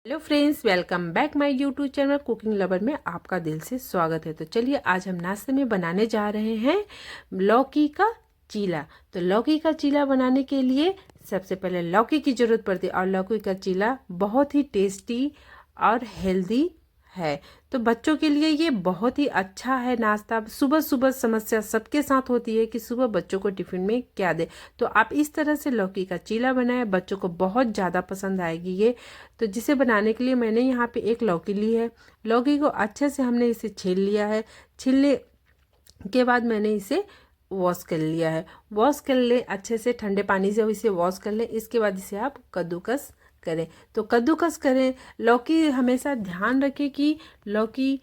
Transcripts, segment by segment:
Hello friends, welcome back my YouTube channel cooking lover में आपका दिल से स्वागत है। तो चलिए आज हम नाश्ते में बनाने जा रहे हैं लौकी का चीला। तो लौकी का चीला बनाने के लिए सबसे पहले लौकी की ज़रूरत पड़ती है और लौकी का चीला बहुत ही टेस्टी और हेल्दी है। तो बच्चों के लिए ये बहुत ही अच्छा है नाश्ता। सुबह सुबह समस्या सबके साथ होती है कि सुबह बच्चों को टिफ़िन में क्या दें। तो आप इस तरह से लौकी का चीला बनाएं, बच्चों को बहुत ज़्यादा पसंद आएगी ये। तो जिसे बनाने के लिए मैंने यहाँ पे एक लौकी ली है। लौकी को अच्छे से हमने इसे छील लिया है। छीलने के बाद मैंने इसे वॉश कर लिया है। वॉश कर ले अच्छे से, ठंडे पानी से इसे वॉश कर लें। इसके बाद इसे आप कद्दूकस करें। तो कद्दूकस करें। लौकी हमेशा ध्यान रखें कि लौकी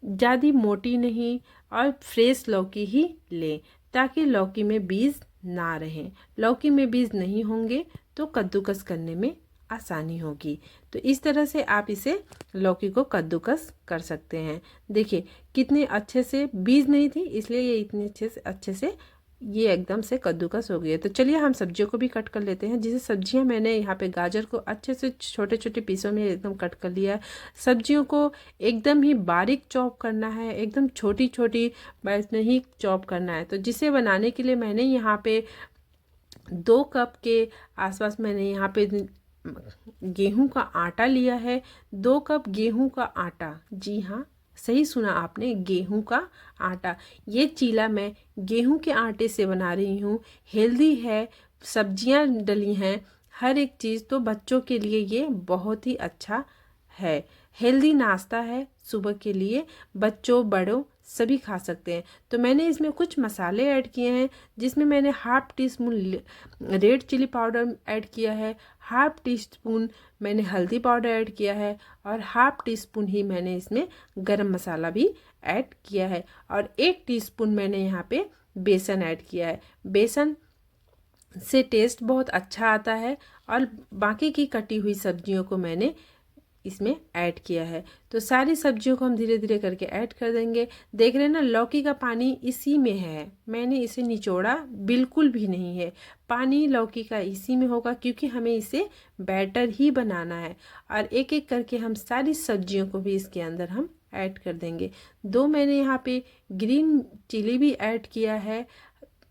ज़्यादा मोटी नहीं और फ्रेश लौकी ही लें ताकि लौकी में बीज ना रहें। लौकी में बीज नहीं होंगे तो कद्दूकस करने में आसानी होगी। तो इस तरह से आप इसे लौकी को कद्दूकस कर सकते हैं। देखिए कितने अच्छे से, बीज नहीं थी इसलिए ये इतने अच्छे से ये एकदम से कद्दूकस हो गई है। तो चलिए हम सब्जियों को भी कट कर लेते हैं। जैसे सब्जियां मैंने यहाँ पे गाजर को अच्छे से छोटे छोटे पीसों में एकदम कट कर लिया है। सब्जियों को एकदम ही बारीक चॉप करना है, एकदम छोटी छोटी बस नहीं चॉप करना है। तो जिसे बनाने के लिए मैंने यहाँ पे 2 कप के आसपास मैंने यहाँ पे गेहूं का आटा लिया है। 2 कप गेहूं का आटा, जी हाँ सही सुना आपने, गेहूं का आटा। ये चीला मैं गेहूं के आटे से बना रही हूँ। हेल्दी है, सब्जियां डली हैं, हर एक चीज़। तो बच्चों के लिए ये बहुत ही अच्छा है। हेल्दी नाश्ता है सुबह के लिए, बच्चों बड़ों सभी खा सकते हैं। तो मैंने इसमें कुछ मसाले ऐड किए हैं, जिसमें मैंने half teaspoon red chilli powder add किया है, हाफ टी स्पून मैंने हल्दी पाउडर ऐड किया है और हाफ टी स्पून ही मैंने इसमें गरम मसाला भी ऐड किया है और 1 टीस्पून मैंने यहाँ पे बेसन ऐड किया है। बेसन से टेस्ट बहुत अच्छा आता है और बाकी की कटी हुई सब्जियों को मैंने इसमें ऐड किया है। तो सारी सब्जियों को हम धीरे धीरे करके ऐड कर देंगे। देख रहे हैं ना, लौकी का पानी इसी में है, मैंने इसे निचोड़ा बिल्कुल भी नहीं है। पानी लौकी का इसी में होगा क्योंकि हमें इसे बैटर ही बनाना है। और एक एक करके हम सारी सब्जियों को भी इसके अंदर हम ऐड कर देंगे। 2 मैंने यहाँ पे ग्रीन चिली भी ऐड किया है।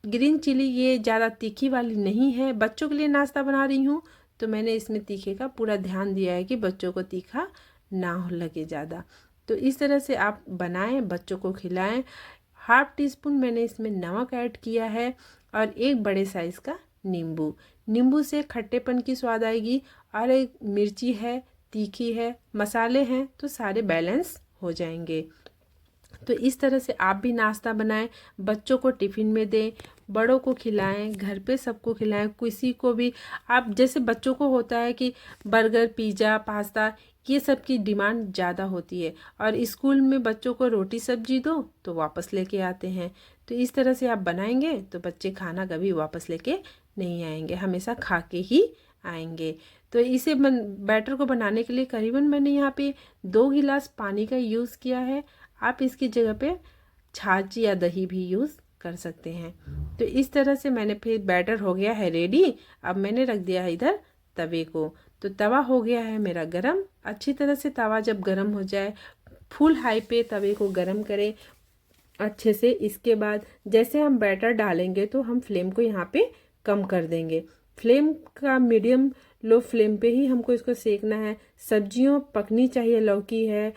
ग्रीन चिली ये ज़्यादा तीखी वाली नहीं है, बच्चों के लिए नाश्ता बना रही हूँ तो मैंने इसमें तीखे का पूरा ध्यान दिया है कि बच्चों को तीखा ना हो लगे ज़्यादा। तो इस तरह से आप बनाएं, बच्चों को खिलाएं। हाफ टी स्पून मैंने इसमें नमक ऐड किया है और 1 बड़े साइज़ का नींबू। नींबू से खट्टेपन की स्वाद आएगी और एक मिर्ची है, तीखी है, मसाले हैं तो सारे बैलेंस हो जाएंगे। तो इस तरह से आप भी नाश्ता बनाएं, बच्चों को टिफ़िन में दें, बड़ों को खिलाएं, घर पे सबको खिलाएं। किसी को भी आप, जैसे बच्चों को होता है कि बर्गर, पिज़्ज़ा, पास्ता ये सब की डिमांड ज़्यादा होती है और स्कूल में बच्चों को रोटी सब्जी दो तो वापस लेके आते हैं। तो इस तरह से आप बनाएंगे तो बच्चे खाना कभी वापस लेके नहीं आएंगे, हमेशा खा के ही आएंगे। तो इसे बैटर को बनाने के लिए करीबन मैंने यहाँ पे 2 गिलास पानी का यूज़ किया है। आप इसकी जगह पे छाछ या दही भी यूज़ कर सकते हैं। तो इस तरह से मैंने फिर बैटर हो गया है रेडी। अब मैंने रख दिया है इधर तवे को। तो तवा हो गया है मेरा गरम। अच्छी तरह से तवा जब गरम हो जाए, फुल हाई पे तवे को गरम करें अच्छे से। इसके बाद जैसे हम बैटर डालेंगे तो हम फ्लेम को यहाँ पे कम कर देंगे। फ्लेम का मीडियम लो फ्लेम पे ही हमको इसको सेकना है। सब्जियों पकनी चाहिए, लौकी है,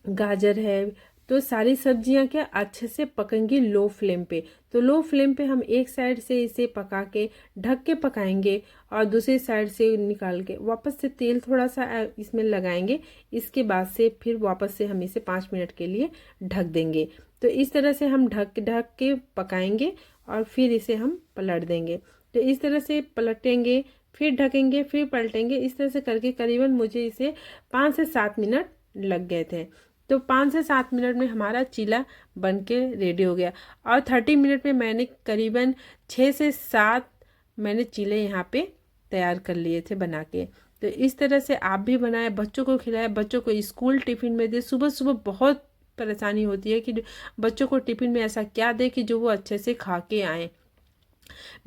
गाजर है, तो सारी सब्जियां क्या अच्छे से पकेंगी लो फ्लेम पे। तो लो फ्लेम पे हम एक साइड से इसे पका के ढक के पकाएंगे और दूसरी साइड से निकाल के वापस से तेल थोड़ा सा इसमें लगाएंगे। इसके बाद से फिर वापस से हम इसे 5 मिनट के लिए ढक देंगे। तो इस तरह से हम ढक ढक के पकाएंगे और फिर इसे हम पलट देंगे। तो इस तरह से पलटेंगे, फिर ढकेंगे, फिर पलटेंगे। इस तरह से करके करीबन मुझे इसे 5 से 7 मिनट लग गए थे। तो 5 से 7 मिनट में हमारा चीला बनके रेडी हो गया और 30 मिनट में मैंने करीबन 6 से 7 मैंने चीले यहाँ पे तैयार कर लिए थे बना के। तो इस तरह से आप भी बनाएं, बच्चों को खिलाएं, बच्चों को स्कूल टिफ़िन में दे। सुबह सुबह बहुत परेशानी होती है कि बच्चों को टिफ़िन में ऐसा क्या दे कि जो वो अच्छे से खा के आएँ।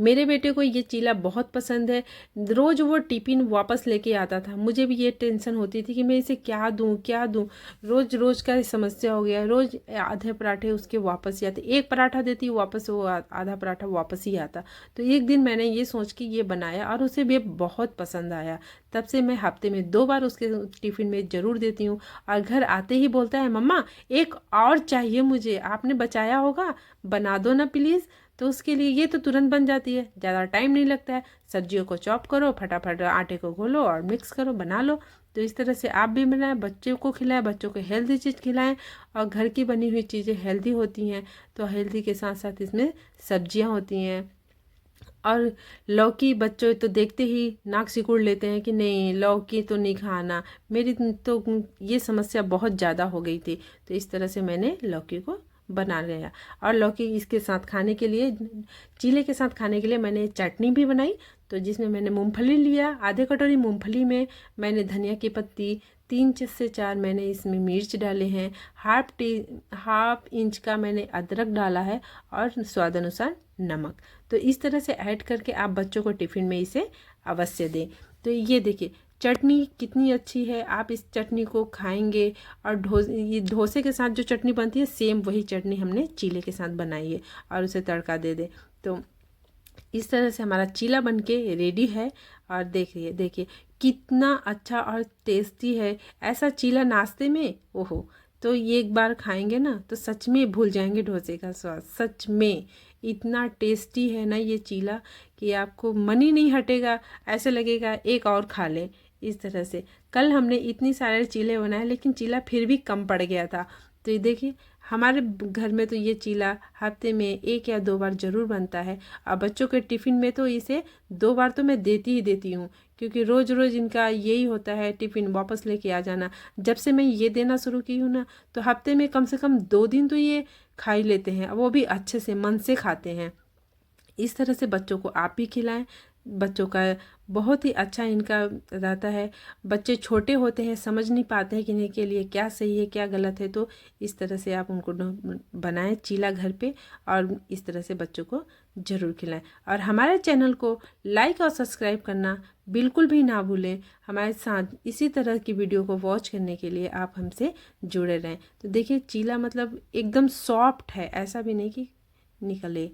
मेरे बेटे को ये चीला बहुत पसंद है। रोज़ वो टिफ़िन वापस लेके आता था। मुझे भी ये टेंशन होती थी कि मैं इसे क्या दूँ क्या दूँ। रोज़ रोज़ का समस्या हो गया। रोज़ आधे पराठे उसके वापस ही आते, एक पराठा देती वापस वो आधा पराठा वापस ही आता। तो एक दिन मैंने ये सोच के ये बनाया और उसे भी बहुत पसंद आया। तब से मैं हफ्ते में 2 बार उसके टिफ़िन में ज़रूर देती हूँ। और घर आते ही बोलता है, मम्मा एक और चाहिए मुझे, आपने बचाया होगा, बना दो ना प्लीज़। तो उसके लिए ये तो तुरंत बन जाती है, ज़्यादा टाइम नहीं लगता है। सब्जियों को चॉप करो, फटाफट आटे को घोलो और मिक्स करो, बना लो। तो इस तरह से आप भी बनाएं, बच्चों को खिलाएं, बच्चों को हेल्दी चीज़ खिलाएं। और घर की बनी हुई चीज़ें हेल्दी होती हैं, तो हेल्दी के साथ साथ इसमें सब्जियां होती हैं। और लौकी बच्चों तो देखते ही नाक सिकुड़ लेते हैं कि नहीं लौकी तो नहीं खाना। मेरी तो ये समस्या बहुत ज़्यादा हो गई थी। तो इस तरह से मैंने लौकी को बना लिया। और लौकी इसके साथ खाने के लिए, चीले के साथ खाने के लिए मैंने चटनी भी बनाई। तो जिसमें मैंने मूंगफली लिया, आधे कटोरी मूंगफली में मैंने धनिया की पत्ती 3 से 4 मैंने इसमें मिर्च डाले हैं, हाफ इंच का मैंने अदरक डाला है और स्वाद अनुसार नमक। तो इस तरह से ऐड करके आप बच्चों को टिफ़िन में इसे अवश्य दें। तो ये देखिए चटनी कितनी अच्छी है, आप इस चटनी को खाएंगे। और ये डोसे के साथ जो चटनी बनती है सेम वही चटनी हमने चीले के साथ बनाई है और उसे तड़का दे दे। तो इस तरह से हमारा चीला बनके रेडी है। और देखिए देखिए कितना अच्छा और टेस्टी है। ऐसा चीला नाश्ते में, ओहो, तो ये एक बार खाएंगे ना तो सच में भूल जाएंगे डोसे का स्वाद। सच में इतना टेस्टी है ना ये चीला कि आपको मन ही नहीं हटेगा, ऐसे लगेगा एक और खा लें। इस तरह से कल हमने इतनी सारे चीले बनाए लेकिन चीला फिर भी कम पड़ गया था। तो ये देखिए हमारे घर में तो ये चीला हफ्ते में 1 या 2 बार ज़रूर बनता है। और बच्चों के टिफ़िन में तो इसे 2 बार तो मैं देती ही देती हूँ, क्योंकि रोज़ रोज़ इनका यही होता है टिफ़िन वापस लेके आ जाना। जब से मैं ये देना शुरू की हूँ ना तो हफ्ते में कम से कम 2 दिन तो ये खा ही लेते हैं, वो भी अच्छे से मन से खाते हैं। इस तरह से बच्चों को आप भी खिलाएं। बच्चों का बहुत ही अच्छा इनका रहता है। बच्चे छोटे होते हैं, समझ नहीं पाते हैं कि इनके के लिए क्या सही है क्या गलत है। तो इस तरह से आप उनको बनाएं चीला घर पे और इस तरह से बच्चों को ज़रूर खिलाएं। और हमारे चैनल को लाइक और सब्सक्राइब करना बिल्कुल भी ना भूलें। हमारे साथ इसी तरह की वीडियो को वॉच करने के लिए आप हमसे जुड़े रहें। तो देखिए चीला मतलब एकदम सॉफ्ट है, ऐसा भी नहीं कि निकले।